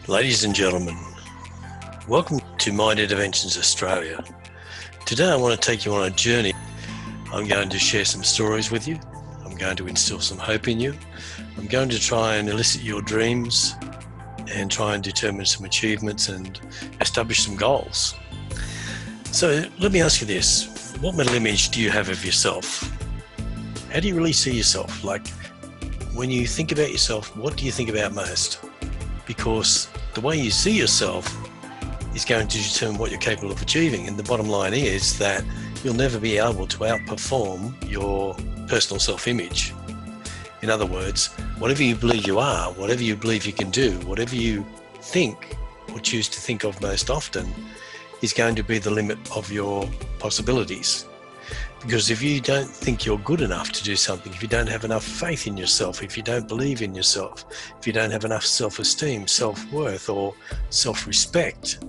Ladies and gentlemen, welcome to Mind Interventions Australia. Today I want to take you on a journey. I'm going to share some stories with you. I'm going to instill some hope in you. I'm going to try and elicit your dreams and try and determine some achievements and establish some goals. So let me ask you this. What mental image do you have of yourself? How do you really see yourself? Like, when you think about yourself, what do you think about most? Because the way you see yourself is going to determine what you're capable of achieving. And the bottom line is that you'll never be able to outperform your personal self-image. In other words, whatever you believe you are, whatever you believe you can do, whatever you think or choose to think of most often is going to be the limit of your possibilities. Because if you don't think you're good enough to do something, if you don't have enough faith in yourself, if you don't believe in yourself, if you don't have enough self-esteem, self-worth, or self-respect,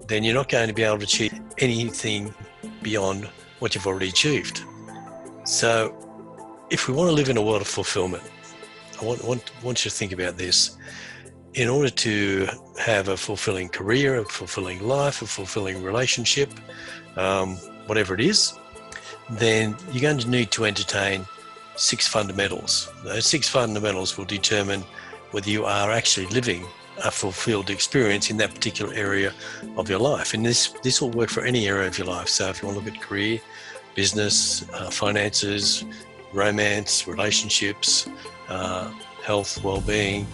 then you're not going to be able to achieve anything beyond what you've already achieved. So if we want to live in a world of fulfillment, I want you to think about this. In order to have a fulfilling career, a fulfilling life, a fulfilling relationship, whatever it is, then you're going to need to entertain 6 fundamentals. Those 6 fundamentals will determine whether you are actually living a fulfilled experience in that particular area of your life. And this will work for any area of your life. So if you want to look at career, business, finances, romance, relationships, health, well-being,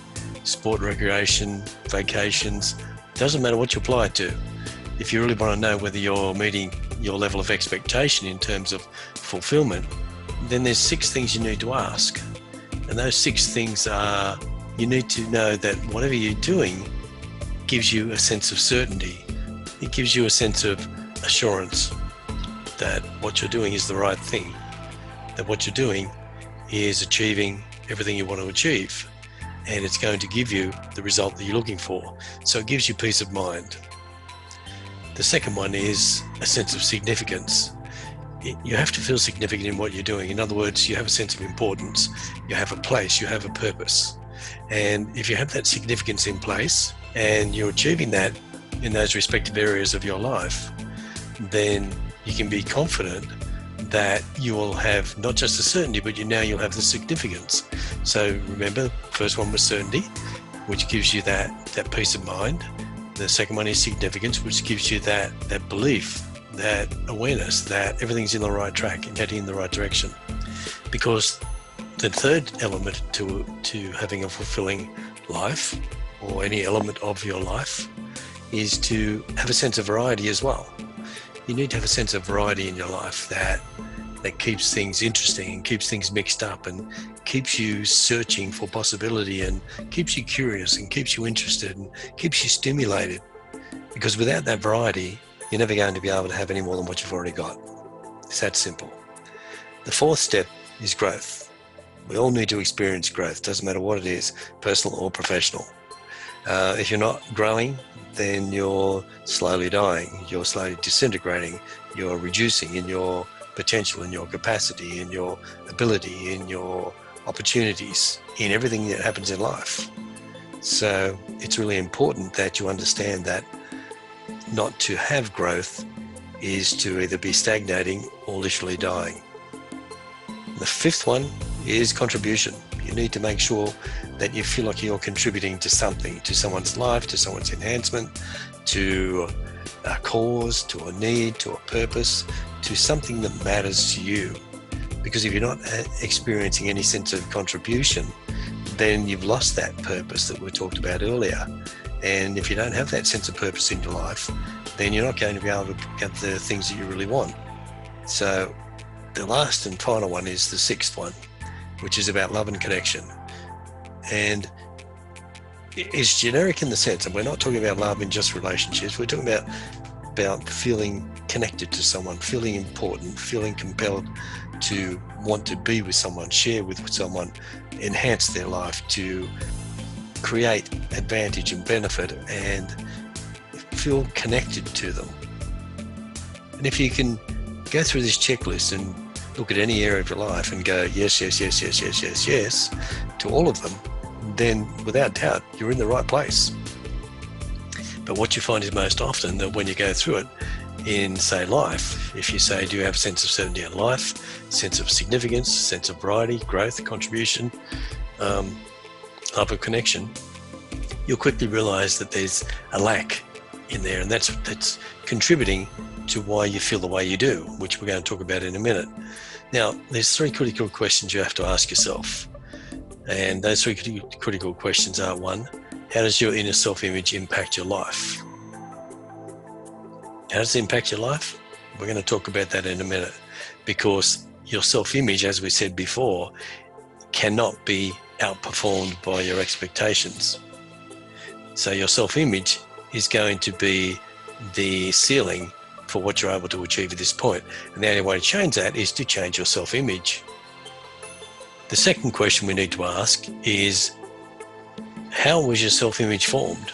sport, recreation, vacations, doesn't matter what you apply it to. If you really want to know whether you're meeting your level of expectation in terms of fulfillment, then there's 6 things you need to ask. And those 6 things are, you need to know that whatever you're doing gives you a sense of certainty. It gives you a sense of assurance that what you're doing is the right thing, that what you're doing is achieving everything you want to achieve, and it's going to give you the result that you're looking for. So it gives you peace of mind. The second one is a sense of significance. You have to feel significant in what you're doing. In other words, you have a sense of importance, you have a place, you have a purpose. And if you have that significance in place and you're achieving that in those respective areas of your life, then you can be confident that you will have not just the certainty, but you'll have the significance. So remember, first one was certainty, which gives you that peace of mind. The second one is significance, which gives you that belief, that awareness that everything's in the right track and heading in the right direction. Because the third element to having a fulfilling life, or any element of your life, is to have a sense of variety as well. You need to have a sense of variety in your life that keeps things interesting and keeps things mixed up and keeps you searching for possibility and keeps you curious and keeps you interested and keeps you stimulated. Because without that variety, you're never going to be able to have any more than what you've already got. It's that simple. The fourth step is growth. We all need to experience growth. Doesn't matter what it is, personal or professional. If you're not growing, then you're slowly dying. You're slowly disintegrating. You're reducing in your potential, in your capacity, in your ability, in your opportunities, in everything that happens in life. So it's really important that you understand that not to have growth is to either be stagnating or literally dying. The fifth one is contribution. You need to make sure that you feel like you're contributing to something, to someone's life, to someone's enhancement, to a cause, to a need, to a purpose, to something that matters to you. Because if you're not experiencing any sense of contribution, then you've lost that purpose that we talked about earlier. And if you don't have that sense of purpose in your life, then you're not going to be able to get the things that you really want. So the last and final one is the sixth one, which is about love and connection. And it's generic in the sense, and we're not talking about love in just relationships, we're talking about feeling connected to someone, feeling important, feeling compelled to want to be with someone, share with someone, enhance their life, to create advantage and benefit and feel connected to them. And if you can go through this checklist and look at any area of your life and go, yes, yes, yes, yes, yes, yes, yes, to all of them, then without doubt, you're in the right place. But what you find is most often that when you go through it in, say, life, if you say, do you have a sense of certainty in life, sense of significance, sense of variety, growth, contribution, love of connection, you'll quickly realize that there's a lack in there, and that's contributing to why you feel the way you do, which we're going to talk about in a minute. Now, there's 3 critical questions you have to ask yourself. And those 3 critical questions are: 1, how does your inner self-image impact your life? How does it impact your life? We're going to talk about that in a minute, because your self-image, as we said before, cannot be outperformed by your expectations. So your self-image is going to be the ceiling for what you're able to achieve at this point. And the only way to change that is to change your self-image. The second question we need to ask is, how was your self-image formed?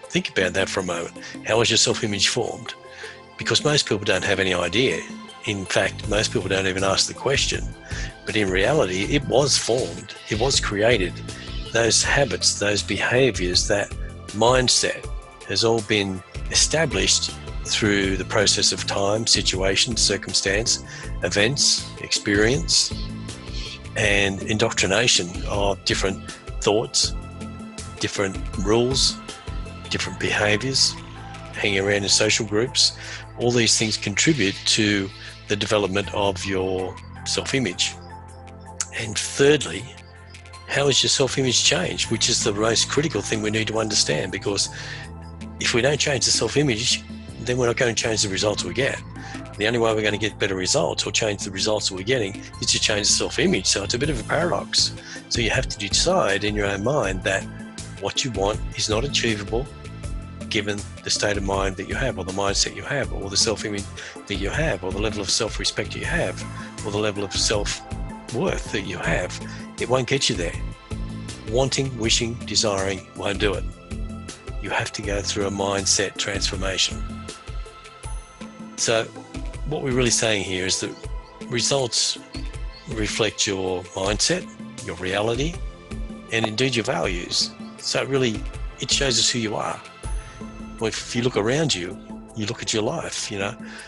Think about that for a moment. How was your self-image formed? Because most people don't have any idea. In fact, most people don't even ask the question. But in reality, it was formed. It was created. Those habits, those behaviors, that mindset has all been established through the process of time, situation, circumstance, events, experience, and indoctrination of different thoughts, different rules, different behaviors, hanging around in social groups. All these things contribute to the development of your self-image. And thirdly, how is your self-image changed? Which is the most critical thing we need to understand, because if we don't change the self-image, then we're not going to change the results we get. The only way we're going to get better results or change the results that we're getting is to change the self-image. So it's a bit of a paradox. So you have to decide in your own mind that what you want is not achievable given the state of mind that you have, or the mindset you have, or the self-image that you have, or the level of self-respect you have, or the level of self-worth that you have. It won't get you there. Wanting, wishing, desiring won't do it. You have to go through a mindset transformation. So what we're really saying here is that results reflect your mindset, your reality, and indeed your values. So it shows us who you are. Well, if you look around you, you look at your life,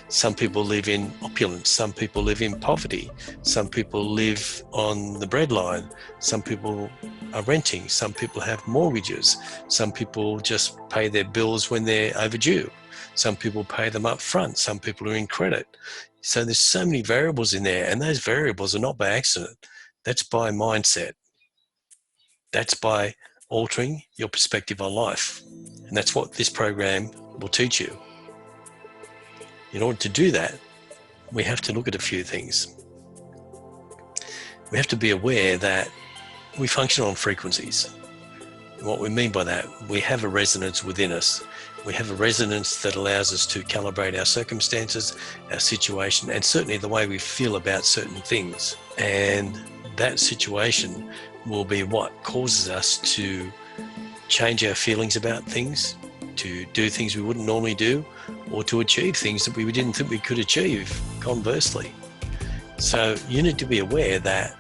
some people live in opulence, some people live in poverty, some people live on the breadline, some people are renting, some people have mortgages, some people just pay their bills when they're overdue, some people pay them up front, some people are in credit. So there's so many variables in there, and those variables are not by accident. That's by mindset. That's by altering your perspective on life. And that's what this program will teach you. In order to do that, we have to look at a few things. We have to be aware that we function on frequencies. And what we mean by that, we have a resonance within us. We have a resonance that allows us to calibrate our circumstances, our situation, and certainly the way we feel about certain things. And that situation will be what causes us to change our feelings about things, to do things we wouldn't normally do, or to achieve things that we didn't think we could achieve, conversely. So you need to be aware that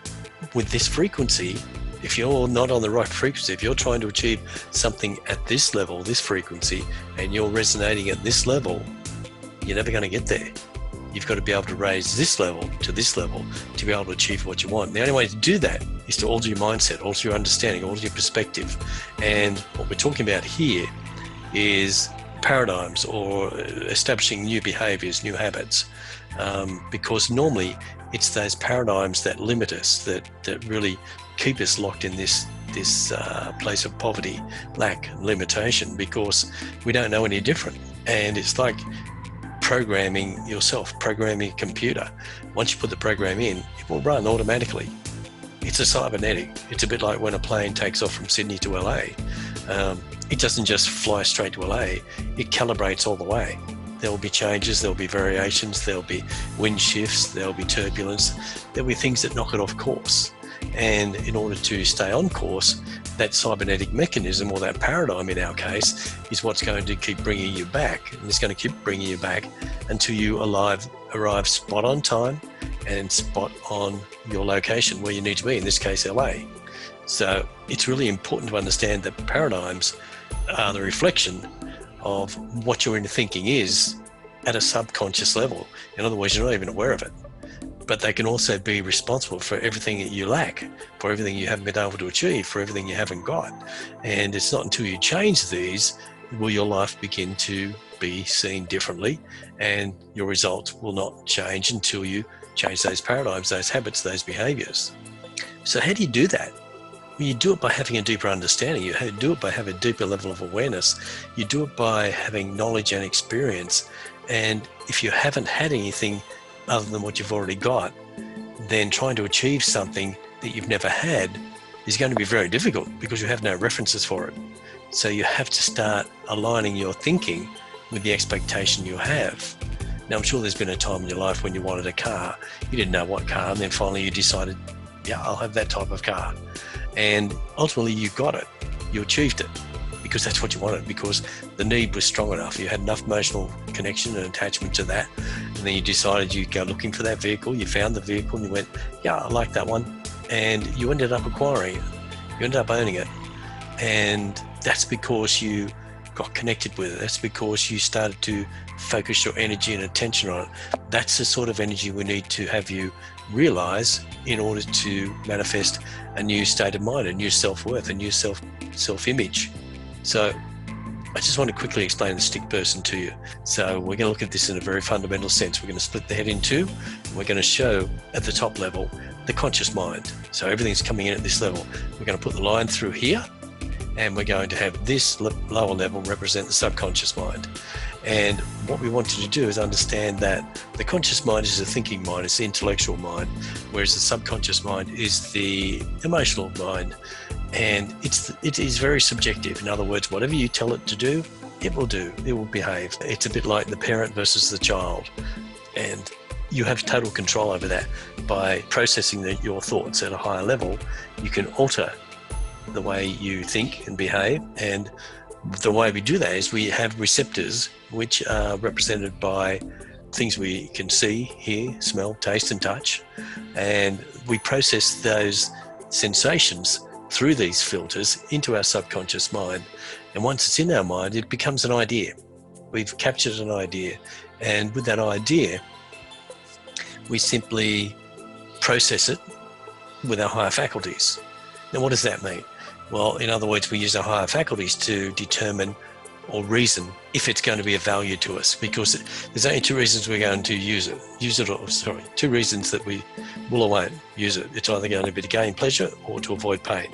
with this frequency, if you're not on the right frequency, if you're trying to achieve something at this level, this frequency, and you're resonating at this level, you're never going to get there. You've got to be able to raise this level to this level to be able to achieve what you want. The only way to do that is to alter your mindset, alter your understanding, alter your perspective. And what we're talking about here is paradigms, or establishing new behaviors, new habits, because normally it's those paradigms that limit us, that really keep us locked in this place of poverty, lack, limitation, because we don't know any different. And it's like programming yourself, programming a computer. Once you put the program in, it will run automatically. It's a cybernetic. It's a bit like when a plane takes off from Sydney to LA. It doesn't just fly straight to LA, it calibrates all the way. There will be changes, there will be variations, there will be wind shifts, there will be turbulence, there will be things that knock it off course. And in order to stay on course, that cybernetic mechanism, or that paradigm in our case, is what's going to keep bringing you back. And it's going to keep bringing you back until you arrive spot on time and spot on your location where you need to be, in this case, LA. So it's really important to understand that paradigms are the reflection of what your inner thinking is at a subconscious level. In other words, you're not even aware of it. But they can also be responsible for everything that you lack, for everything you haven't been able to achieve, for everything you haven't got. And it's not until you change these will your life begin to be seen differently, and your results will not change until you change those paradigms, those habits, those behaviors. So how do you do that? Well, you do it by having a deeper understanding. You do it by having a deeper level of awareness. You do it by having knowledge and experience. And if you haven't had anything other than what you've already got, then trying to achieve something that you've never had is going to be very difficult because you have no references for it. So you have to start aligning your thinking with the expectation you have. Now, I'm sure there's been a time in your life when you wanted a car, you didn't know what car, and then finally you decided, yeah, I'll have that type of car. And ultimately you got it, you achieved it, because that's what you wanted, because the need was strong enough. You had enough emotional connection and attachment to that. And then you decided you'd go looking for that vehicle, you found the vehicle and you went, yeah, I like that one. And you ended up acquiring it, you ended up owning it. And that's because you got connected with it. That's because you started to focus your energy and attention on it. That's the sort of energy we need to have you realize in order to manifest a new state of mind, a new self-worth, a new self-image. So I just want to quickly explain the stick person to you. So we're going to look at this in a very fundamental sense. We're going to split the head in two. And we're going to show at the top level the conscious mind. So everything's coming in at this level. We're going to put the line through here, and we're going to have this lower level represent the subconscious mind. And what we want you to do is understand that the conscious mind is the thinking mind, it's the intellectual mind, whereas the subconscious mind is the emotional mind. And it is very subjective. In other words, whatever you tell it to do, it will behave. It's a bit like the parent versus the child. And you have total control over that. By processing your thoughts at a higher level, you can alter the way you think and behave. And the way we do that is we have receptors, which are represented by things we can see, hear, smell, taste, and touch. And we process those sensations through these filters into our subconscious mind. And once it's in our mind, it becomes an idea. We've captured an idea. And with that idea, we simply process it with our higher faculties. Now, what does that mean? Well, in other words, we use our higher faculties to determine or reason if it's going to be of value to us, because there's only two reasons we're going to use it. Two reasons that we will or won't use it. It's either going to be to gain pleasure or to avoid pain.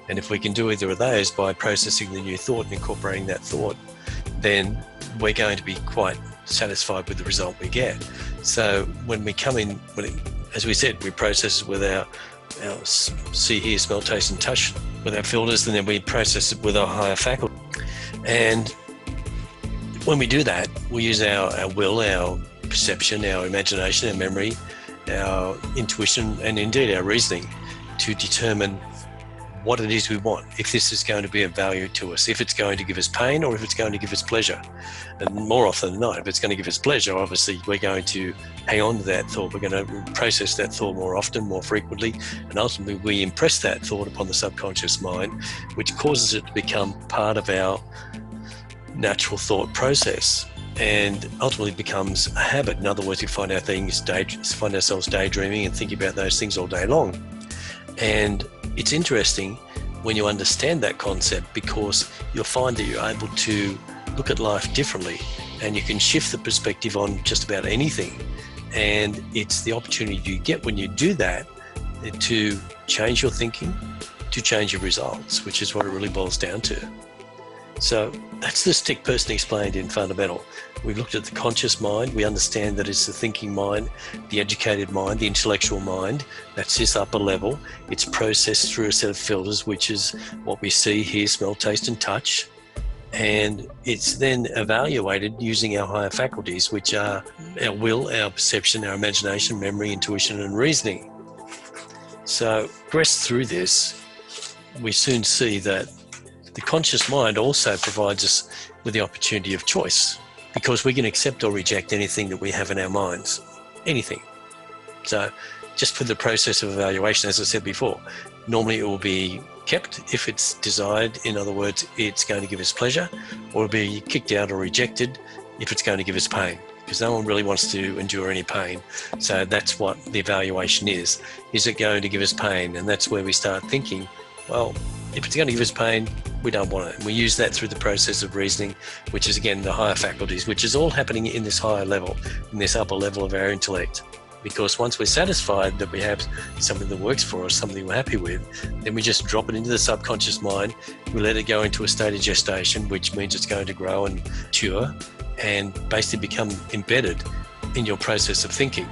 And if we can do either of those by processing the new thought and incorporating that thought, then we're going to be quite satisfied with the result we get. So when we come in, as we said, we process it with our see, hear, smell, taste, and touch with our filters, and then we process it with our higher faculty. And when we do that, we use our will, our perception, our imagination, our memory, our intuition, and indeed our reasoning to determine what it is we want, if this is going to be of value to us, if it's going to give us pain or if it's going to give us pleasure. And more often than not, if it's going to give us pleasure, obviously we're going to hang on to that thought. We're going to process that thought more often, more frequently, and ultimately we impress that thought upon the subconscious mind, which causes it to become part of our natural thought process and ultimately becomes a habit. In other words, we find ourselves daydreaming and thinking about those things all day long. And it's interesting when you understand that concept, because you'll find that you're able to look at life differently and you can shift the perspective on just about anything. And it's the opportunity you get when you do that to change your thinking, to change your results, which is what it really boils down to. So that's the stick person explained in fundamental. We've looked at the conscious mind. We understand that it's the thinking mind, the educated mind, the intellectual mind. That's this upper level. It's processed through a set of filters, which is what we see, hear, smell, taste, and touch. And it's then evaluated using our higher faculties, which are our will, our perception, our imagination, memory, intuition, and reasoning. So progress through this, we soon see that the conscious mind also provides us with the opportunity of choice, because we can accept or reject anything that we have in our minds, anything. So just for the process of evaluation, as I said before, normally it will be kept if it's desired. In other words, it's going to give us pleasure, or it'll be kicked out or rejected if it's going to give us pain, because no one really wants to endure any pain. So that's what the evaluation is. Is it going to give us pain? And that's where we start thinking, well, if it's going to give us pain, we don't want it. And we use that through the process of reasoning, which is, again, the higher faculties, which is all happening in this higher level, in this upper level of our intellect. Because once we're satisfied that we have something that works for us, something we're happy with, then we just drop it into the subconscious mind. We let it go into a state of gestation, which means it's going to grow and mature and basically become embedded in your process of thinking.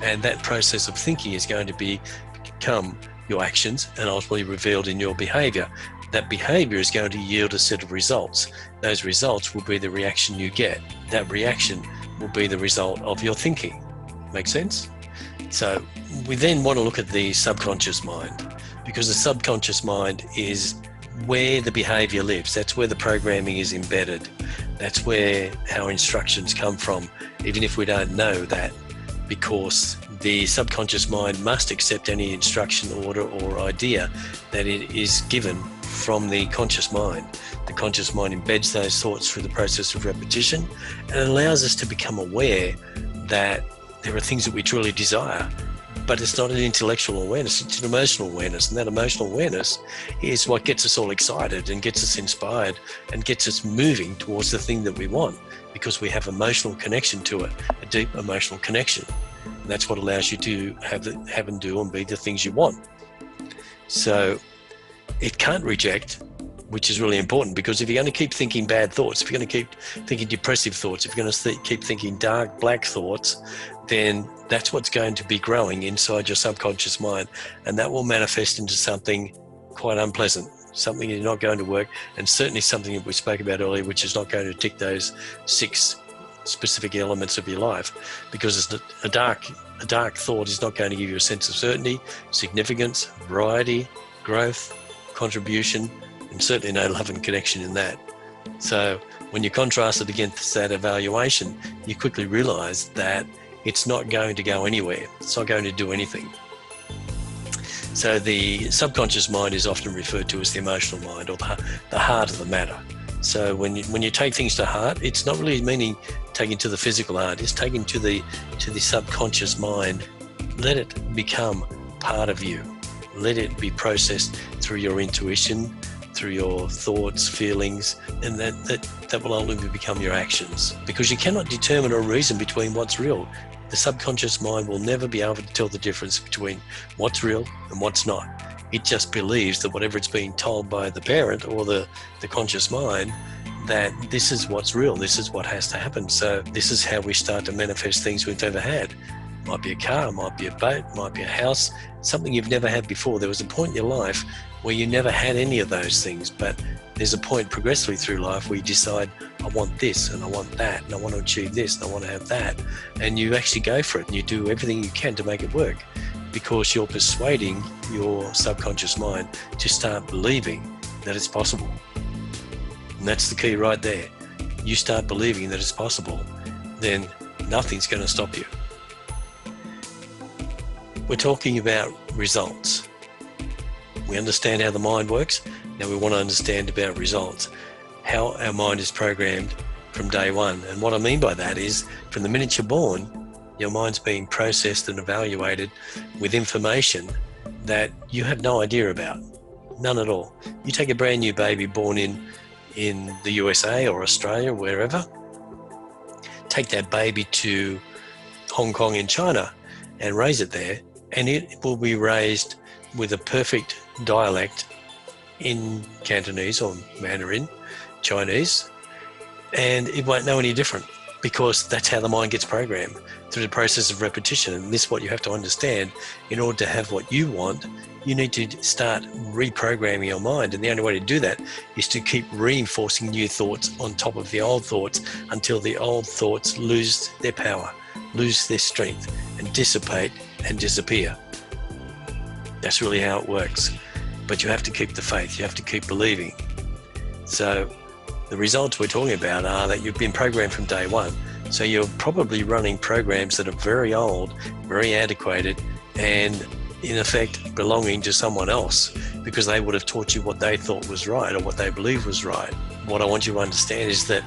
And that process of thinking is going to become your actions and ultimately revealed in your behavior. That behavior is going to yield a set of results. Those results will be the reaction you get. That reaction will be the result of your thinking. Make sense? So we then want to look at the subconscious mind, because the subconscious mind is where the behavior lives. That's where the programming is embedded. That's where our instructions come from, even if we don't know that, because the subconscious mind must accept any instruction, order, or idea that it is given from the conscious mind. The conscious mind embeds those thoughts through the process of repetition, and it allows us to become aware that there are things that we truly desire, but it's not an intellectual awareness, it's an emotional awareness. And that emotional awareness is what gets us all excited and gets us inspired and gets us moving towards the thing that we want, because we have emotional connection to it, a deep emotional connection. And that's what allows you to have and do and be the things you want. So it can't reject, which is really important, because if you're going to keep thinking bad thoughts, if you're going to keep thinking depressive thoughts, if you're going to keep thinking dark, black thoughts, then that's what's going to be growing inside your subconscious mind. And that will manifest into something quite unpleasant, something you're not going to work, and certainly something that we spoke about earlier, which is not going to tick those 6 specific elements of your life, because it's a dark thought is not going to give you a sense of certainty, significance, variety, growth, contribution, and certainly no love and connection in that. So when you contrast it against that evaluation, you quickly realize that it's not going to go anywhere. It's not going to do anything. So the subconscious mind is often referred to as the emotional mind, or the heart of the matter. So when you take things to heart, it's not really meaning taking to the physical heart, it's taking to the subconscious mind. Let it become part of you. Let it be processed through your intuition, through your thoughts, feelings, and that will ultimately become your actions, because you cannot determine or reason between what's real. The subconscious mind will never be able to tell the difference between what's real and what's not. It just believes that whatever it's being told by the parent or the conscious mind, that this is what's real, this is what has to happen. So this is how we start to manifest things we've never had. Might be a car, might be a boat, might be a house, something you've never had before. There was a point in your life where you never had any of those things, but there's a point progressively through life where you decide, I want this and I want that and I want to achieve this and I want to have that, and you actually go for it and you do everything you can to make it work, because you're persuading your subconscious mind to start believing that it's possible. And that's the key right there. You start believing that it's possible, then nothing's going to stop you. We're talking about results. We understand how the mind works. Now we want to understand about results, how our mind is programmed from day one. And what I mean by that is, from the minute you're born, your mind's being processed and evaluated with information that you have no idea about, none at all. You take a brand new baby born in the USA or Australia, wherever, take that baby to Hong Kong in China and raise it there, and it will be raised with a perfect dialect in Cantonese or Mandarin, Chinese, and it won't know any different, because that's how the mind gets programmed, through the process of repetition. And this is what you have to understand. In order to have what you want, you need to start reprogramming your mind, and the only way to do that is to keep reinforcing new thoughts on top of the old thoughts until the old thoughts lose their power, lose their strength, and dissipate and disappear. That's really how it works. But you have to keep the faith, you have to keep believing. So the results we're talking about are that you've been programmed from day one. So you're probably running programs that are very old, very antiquated, and in effect belonging to someone else because they would have taught you what they thought was right or what they believed was right. What I want you to understand is that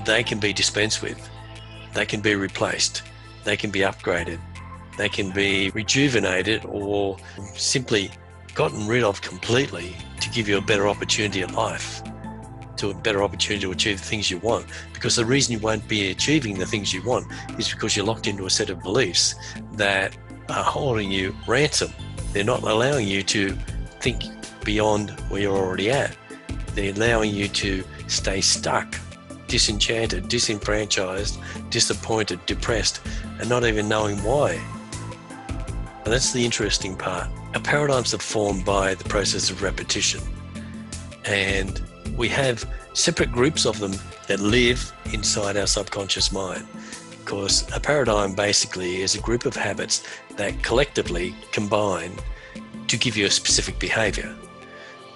they can be dispensed with, they can be replaced, they can be upgraded, they can be rejuvenated or simply gotten rid of completely to give you a better opportunity at life, to a better opportunity to achieve the things you want. Because the reason you won't be achieving the things you want is because you're locked into a set of beliefs that are holding you ransom. They're not allowing you to think beyond where you're already at. They're allowing you to stay stuck, disenchanted, disenfranchised, disappointed, depressed, and not even knowing why. And that's the interesting part. Our paradigms are formed by the process of repetition. And we have separate groups of them that live inside our subconscious mind. Because a paradigm basically is a group of habits that collectively combine to give you a specific behavior.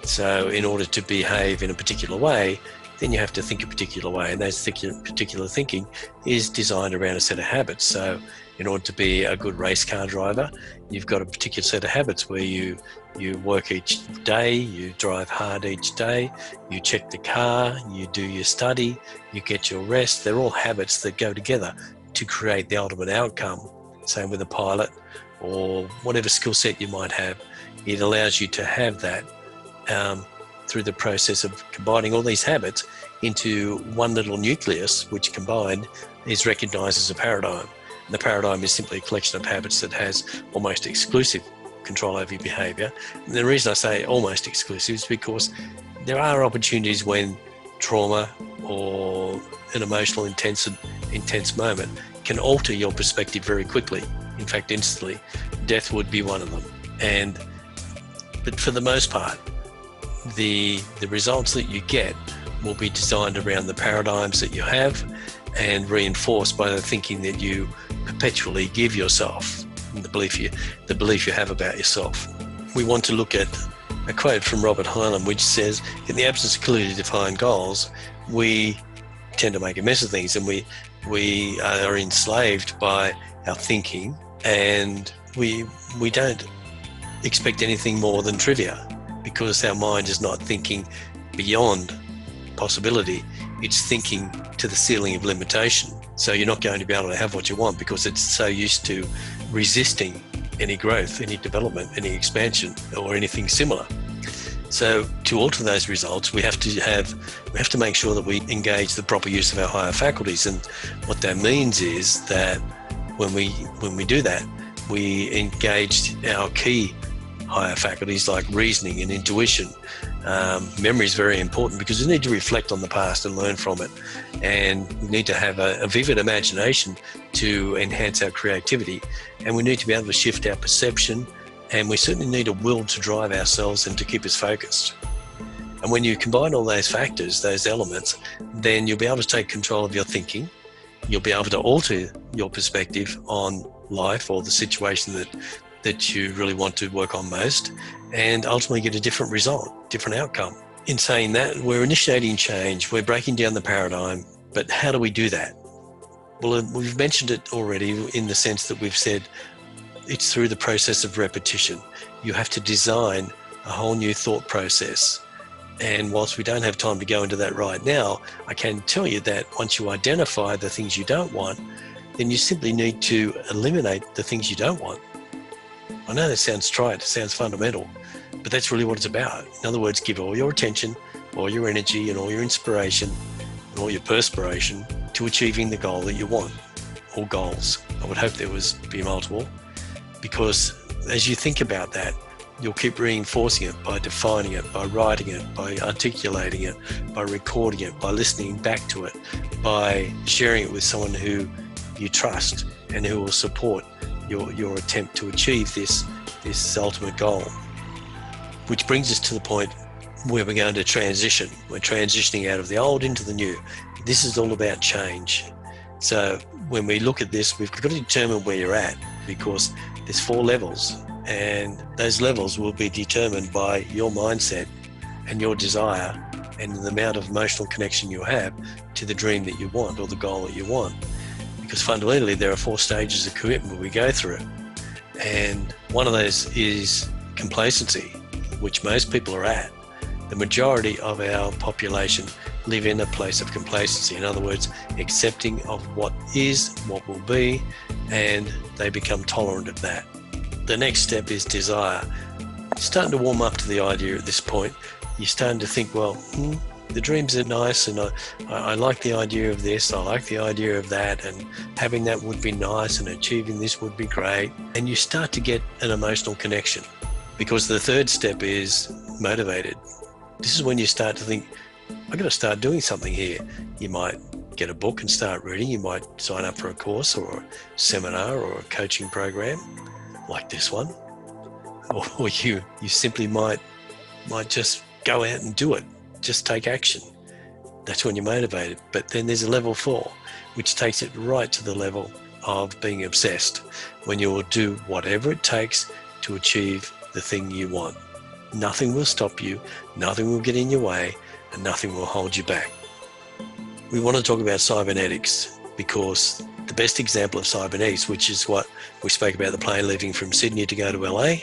So in order to behave in a particular way, then you have to think a particular way, and that particular thinking is designed around a set of habits. So in order to be a good race car driver, you've got a particular set of habits where you work each day, you drive hard each day, you check the car, you do your study, you get your rest. They're all habits that go together to create the ultimate outcome. Same with a pilot or whatever skill set you might have. It allows you to have that through the process of combining all these habits into one little nucleus, which combined is recognized as a paradigm. And the paradigm is simply a collection of habits that has almost exclusive control over your behavior. And the reason I say almost exclusive is because there are opportunities when trauma or an emotional intense moment can alter your perspective very quickly. In fact, instantly. Death would be one of them. But for the most part, the results that you get will be designed around the paradigms that you have and reinforced by the thinking that you perpetually give yourself, and the belief you have about yourself. We want to look at a quote from Robert Hylam, which says, in the absence of clearly defined goals, we tend to make a mess of things, and we are enslaved by our thinking, and we don't expect anything more than trivia, because our mind is not thinking beyond possibility, it's thinking to the ceiling of limitation. So you're not going to be able to have what you want because it's so used to resisting any growth, any development, any expansion, or anything similar. So to alter those results, we have to make sure that we engage the proper use of our higher faculties. And what that means is that when we do that, we engage our key higher faculties like reasoning and intuition. Memory is very important because we need to reflect on the past and learn from it. And we need to have a vivid imagination to enhance our creativity. And we need to be able to shift our perception. And we certainly need a will to drive ourselves and to keep us focused. And when you combine all those factors, those elements, then you'll be able to take control of your thinking. You'll be able to alter your perspective on life or the situation that you really want to work on most, and ultimately get a different result, different outcome. In saying that, we're initiating change, we're breaking down the paradigm, but how do we do that? Well, we've mentioned it already in the sense that we've said it's through the process of repetition. You have to design a whole new thought process. And whilst we don't have time to go into that right now, I can tell you that once you identify the things you don't want, then you simply need to eliminate the things you don't want. I know that sounds trite, it sounds fundamental, but that's really what it's about. In other words, give all your attention, all your energy, and all your inspiration, and all your perspiration to achieving the goal that you want, or goals. I would hope there would be multiple, because as you think about that, you'll keep reinforcing it by defining it, by writing it, by articulating it, by recording it, by listening back to it, by sharing it with someone who you trust and who will support your attempt to achieve this ultimate goal. Which brings us to the point where we're going to transition. We're transitioning out of the old into the new. This is all about change. So when we look at this, we've got to determine where you're at, because there's 4 levels, and those levels will be determined by your mindset and your desire and the amount of emotional connection you have to the dream that you want or the goal that you want. Because fundamentally, there are 4 stages of commitment we go through. And one of those is complacency, which most people are at, the majority of our population live in a place of complacency. In other words, accepting of what is, what will be, and they become tolerant of that. The next step is desire. You're starting to warm up to the idea at this point. You're starting to think, well, the dreams are nice, and I like the idea of this, I like the idea of that, and having that would be nice, and achieving this would be great. And you start to get an emotional connection, because the third step is motivated. This is when you start to think, I've got to start doing something here. You might get a book and start reading. You might sign up for a course or a seminar or a coaching program like this one. Or you simply might just go out and do it. Just take action. That's when you're motivated. But then there's a level 4, which takes it right to the level of being obsessed, when you will do whatever it takes to achieve the thing you want. Nothing will stop you, nothing will get in your way, and nothing will hold you back. We want to talk about cybernetics, because the best example of cybernetics, which is what we spoke about, the plane leaving from Sydney to go to LA,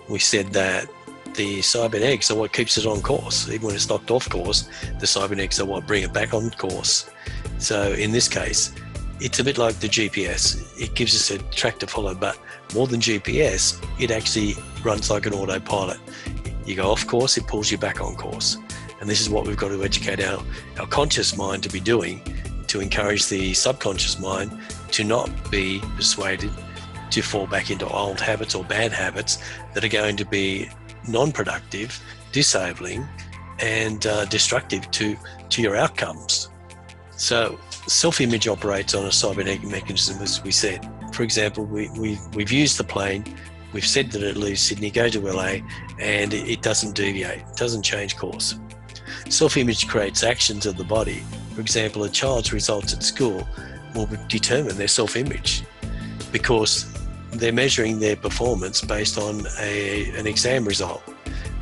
we said that the cybernetics are what keeps it on course. Even when it's knocked off course, the cybernetics are what bring it back on course. So in this case, it's a bit like the GPS. It gives us a track to follow, but more than GPS, it actually runs like an autopilot. You go off course, it pulls you back on course. And this is what we've got to educate our conscious mind to be doing, to encourage the subconscious mind to not be persuaded to fall back into old habits or bad habits that are going to be non-productive, disabling, and destructive to your outcomes. So self-image operates on a cybernetic mechanism, as we said. For example, we've used the plane, we've said that it leaves Sydney, go to LA, and it doesn't deviate, it doesn't change course. Self-image creates actions of the body. For example, a child's results at school will determine their self-image, because they're measuring their performance based on an exam result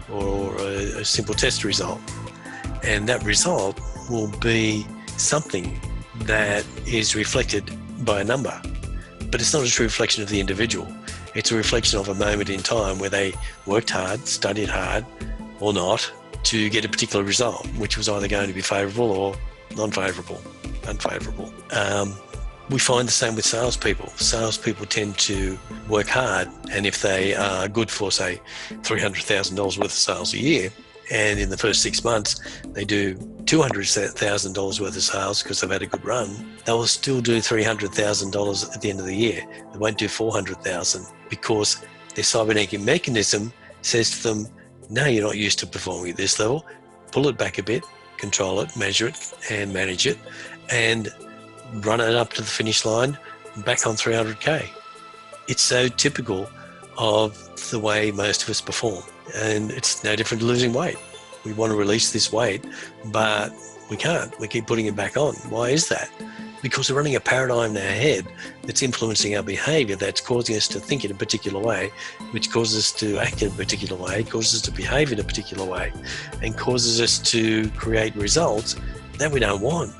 or a simple test result. And that result will be something that is reflected by a number. But it's not a true reflection of the individual. It's a reflection of a moment in time where they worked hard, studied hard, or not, to get a particular result, which was either going to be favourable or non-favourable, unfavourable. We find the same with salespeople. Salespeople tend to work hard, and if they are good for, say, $300,000 worth of sales a year, and in the first 6 months they do $200,000 worth of sales because they've had a good run, they will still do $300,000 at the end of the year. They won't do $400,000 because their cybernetic mechanism says to them, no, you're not used to performing at this level. Pull it back a bit, control it, measure it, and manage it, and run it up to the finish line, back on 300K. It's so typical of the way most of us perform, and it's no different to losing weight. We want to release this weight, but we can't. We keep putting it back on. Why is that? Because we're running a paradigm in our head that's influencing our behavior, that's causing us to think in a particular way, which causes us to act in a particular way, causes us to behave in a particular way, and causes us to create results that we don't want.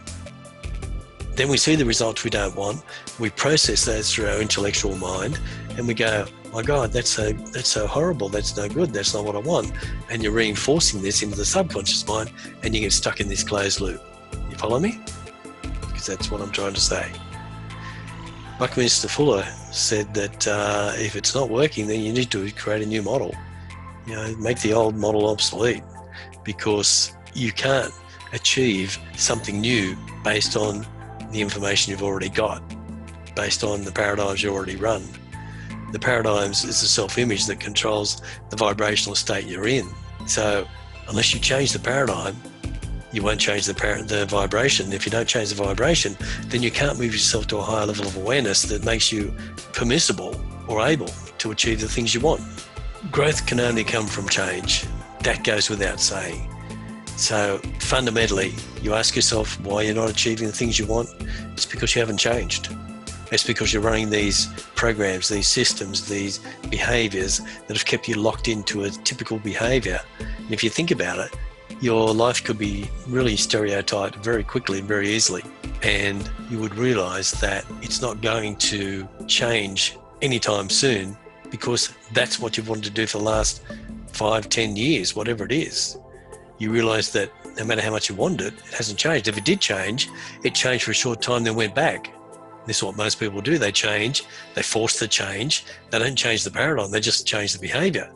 Then we see the results we don't want, we process those through our intellectual mind, and we go, my God, that's so horrible, that's no good, that's not what I want. And you're reinforcing this into the subconscious mind, and you get stuck in this closed loop. You follow me? Because that's what I'm trying to say. Buckminster Fuller said that if it's not working, then you need to create a new model. Make the old model obsolete, because you can't achieve something new based on the information you've already got, based on the paradigms you already run. The paradigms is the self-image that controls the vibrational state you're in. So unless you change the paradigm, you won't change the vibration. If you don't change the vibration, then you can't move yourself to a higher level of awareness that makes you permissible or able to achieve the things you want. Growth can only come from change. That goes without saying. So fundamentally, you ask yourself why you're not achieving the things you want. It's because you haven't changed. It's because you're running these programs, these systems, these behaviors that have kept you locked into a typical behavior. And if you think about it, your life could be really stereotyped very quickly and very easily. And you would realize that it's not going to change anytime soon, because that's what you've wanted to do for the last 5, 10 years, whatever it is, you realize that no matter how much you wanted it, it hasn't changed. If it did change, it changed for a short time, then went back. This is what most people do. They change, they force the change. They don't change the paradigm, they just change the behavior.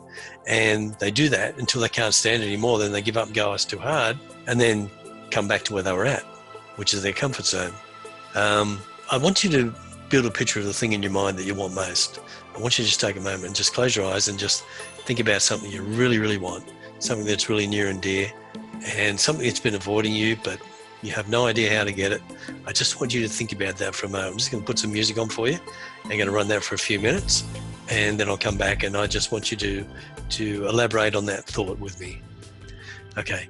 And they do that until they can't stand it anymore. Then they give up and go, it's too hard, and then come back to where they were at, which is their comfort zone. I want you to build a picture of the thing in your mind that you want most. I want you to just take a moment and just close your eyes and just think about something you really, really want, something that's really near and dear, and something that's been avoiding you, but you have no idea how to get it. I just want you to think about that for a moment. I'm just going to put some music on for you. I'm going to run that for a few minutes, and then I'll come back, and I just want you to elaborate on that thought with me. Okay.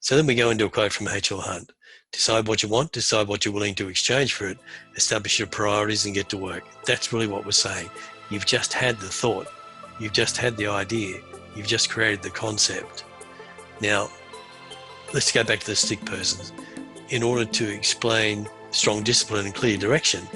So then we go into a quote from H.L. Hunt. Decide what you want, decide what you're willing to exchange for it, establish your priorities and get to work. That's really what we're saying. You've just had the thought. You've just had the idea. You've just created the concept. Now, let's go back to the stick person. In order to explain strong discipline and clear direction,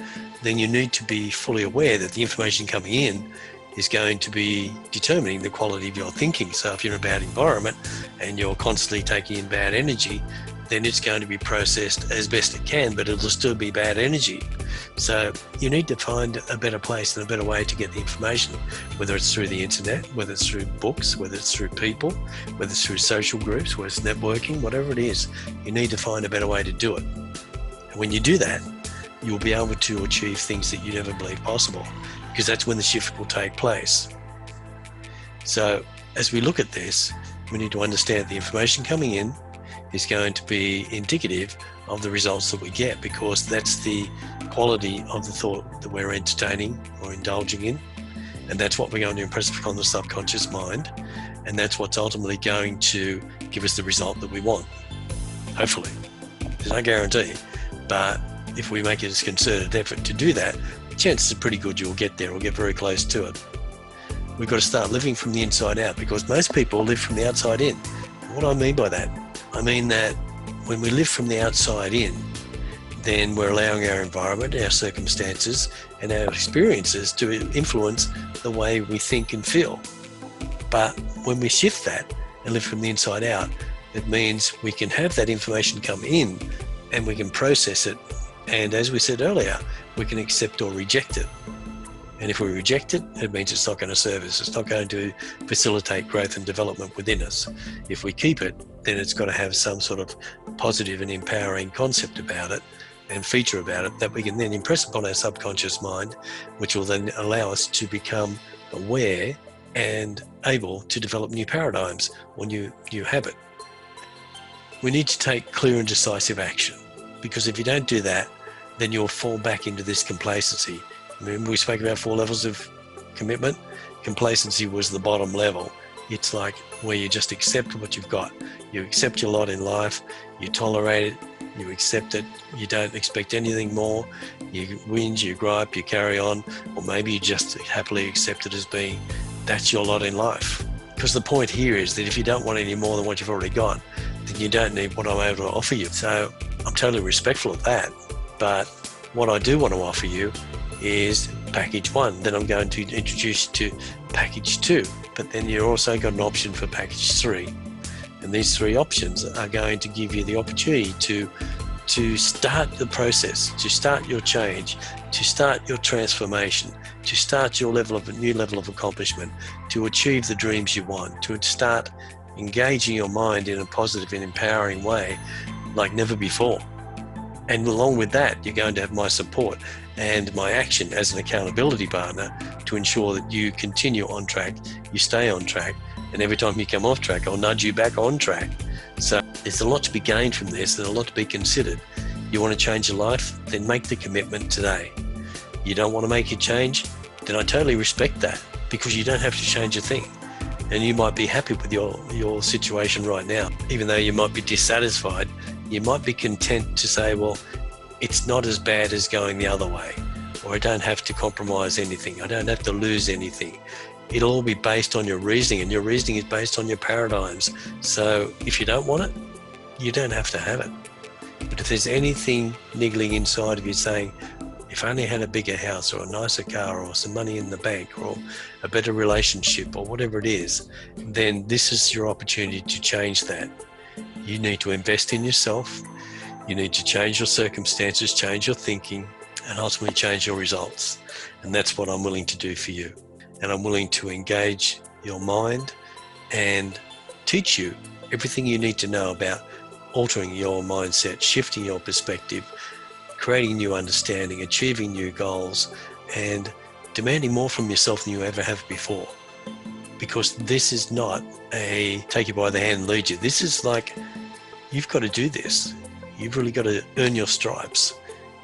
then you need to be fully aware that the information coming in is going to be determining the quality of your thinking. So if you're in a bad environment and you're constantly taking in bad energy, then it's going to be processed as best it can, but it'll still be bad energy. So you need to find a better place and a better way to get the information, whether it's through the internet, whether it's through books, whether it's through people, whether it's through social groups, whether it's networking, whatever it is, you need to find a better way to do it. And when you do that, you'll be able to achieve things that you never believed possible, because that's when the shift will take place. So as we look at this, we need to understand the information coming in is going to be indicative of the results that we get, because that's the quality of the thought that we're entertaining or indulging in. And that's what we're going to impress upon the subconscious mind. And that's what's ultimately going to give us the result that we want. Hopefully. There's no guarantee, but if we make it a concerted effort to do that, the chances are pretty good you'll get there or get very close to it. We've got to start living from the inside out, because most people live from the outside in. And what do I mean by that? I mean that when we live from the outside in, then we're allowing our environment, our circumstances, and our experiences to influence the way we think and feel. But when we shift that and live from the inside out, it means we can have that information come in and we can process it. And as we said earlier, we can accept or reject it. And if we reject it, it means it's not going to serve us. It's not going to facilitate growth and development within us. If we keep it, then it's got to have some sort of positive and empowering concept about it and feature about it that we can then impress upon our subconscious mind, which will then allow us to become aware and able to develop new paradigms or new habit. We need to take clear and decisive action, because if you don't do that, then you'll fall back into this complacency. Remember we spoke about 4 levels of commitment? Complacency was the bottom level. It's like where you just accept what you've got. You accept your lot in life, you tolerate it, you accept it, you don't expect anything more, you whinge, you gripe, you carry on, or maybe you just happily accept it as being, that's your lot in life. Because the point here is that if you don't want any more than what you've already got, then you don't need what I'm able to offer you. So I'm totally respectful of that. But what I do want to offer you is package 1. Then I'm going to introduce you to package 2. But then you've also got an option for package 3. And these 3 options are going to give you the opportunity to start the process, to start your change, to start your transformation, to start your new level of accomplishment, to achieve the dreams you want, to start engaging your mind in a positive and empowering way like never before. And along with that, you're going to have my support and my action as an accountability partner to ensure that you continue on track, you stay on track, and every time you come off track, I'll nudge you back on track. So there's a lot to be gained from this, there's a lot to be considered. You want to change your life? Then make the commitment today. You don't want to make a change? Then I totally respect that, because you don't have to change a thing. And you might be happy with your situation right now. Even though you might be dissatisfied, you might be content to say, well, it's not as bad as going the other way, or I don't have to compromise anything, I don't have to lose anything. It'll all be based on your reasoning, and your reasoning is based on your paradigms. So if you don't want it, you don't have to have it. But if there's anything niggling inside of you saying, if I only had a bigger house or a nicer car or some money in the bank or a better relationship or whatever it is, then this is your opportunity to change that. You need to invest in yourself. You need to change your circumstances, change your thinking, and ultimately change your results. And that's what I'm willing to do for you. And I'm willing to engage your mind and teach you everything you need to know about altering your mindset, shifting your perspective, creating new understanding, achieving new goals, and demanding more from yourself than you ever have before. Because this is not a take you by the hand and lead you. This is like, you've got to do this. You've really got to earn your stripes.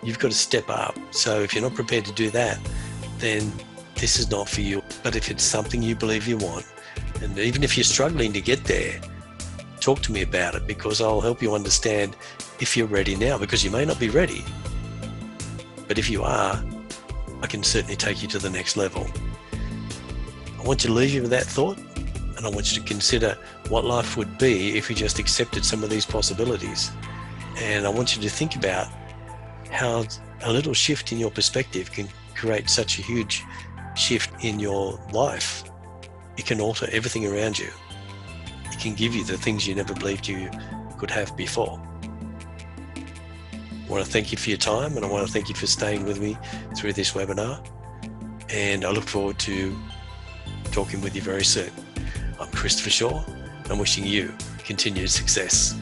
You've got to step up. So if you're not prepared to do that, then this is not for you. But if it's something you believe you want, and even if you're struggling to get there, talk to me about it, because I'll help you understand if you're ready now, because you may not be ready. But if you are, I can certainly take you to the next level. I want you to leave you with that thought, and I want you to consider what life would be if you just accepted some of these possibilities. And I want you to think about how a little shift in your perspective can create such a huge shift in your life. It can alter everything around you. It can give you the things you never believed you could have before. I want to thank you for your time, and I want to thank you for staying with me through this webinar. And I look forward to talking with you very soon. I'm Christopher Shaw. I'm wishing you continued success.